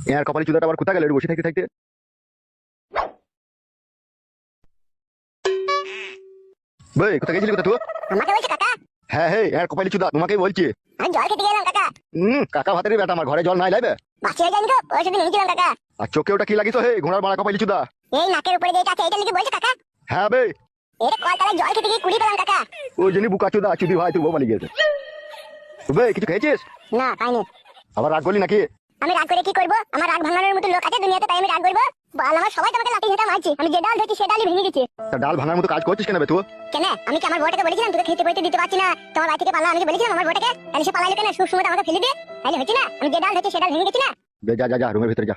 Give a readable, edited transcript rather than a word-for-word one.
এর কপালে চুদাটা আবার কোথা গেল বসে থাকতে থাকতে। ভাই কোথা গেছিলি কোথা তুই? আমাকে বলছে কাকা? হ্যাঁ হ্যাঁ এর কপালে চুদা তোমাকেই বলছি। আমি জল খেতে গেলাম কাকা। কাকা ভাতেরই বেটা, আমার ঘরে জল নাই লাইবে। বাঁচিয়ে যায়নি তো, ওই সেদিন নিয়েছিলাম কাকা। আর চোখে ওটা কি লাগিস হে ঘোড়ার মারা কপালে চুদা? এই নাকের উপরে যেটা আছে এটা লিখে বলছে কাকা। হ্যাঁ বে, এর কলতলায় জল খেতে গিয়ে কুড়ি পেলাম কাকা। ওই জন্য বুকা চুদা চুদি ভাই তুই বউ পালিয়ে গেছে। বে কিছু খেয়েছিস? না খাইনি। আবার রাগ করলি নাকি? আমি রাগ করে কি করবো? আমার রাগ ভাঙানোর মতো লোক আছে দুনিয়াতে, তাই আমি রাগ করবো? বল, আমার সবাই তোমাকে লাঠি ঝাঁটা মারছে, আমি যে ডাল ধরছি সে ডালই ভেঙে গেছে। তা ডাল ভাঙার মতো কাজ করছিস কেন বে তুই? কেন? আমি কি আমার বউটাকে বলেছিলাম তোকে খেতে পড়তে দিতে পারছি না, তোমার বাড়ি থেকে পালা? আমি কি বলেছিলাম আমার বউটাকে? তাহলে সে পালাইলো কেন? সুসময় আমাকে ফেলে দিয়ে তাহলে হচ্ছে না? আমি যে ডাল ধরছি সে ডাল ভেঙে গেছি না? যা যা যা রুমের ভিতরে যা।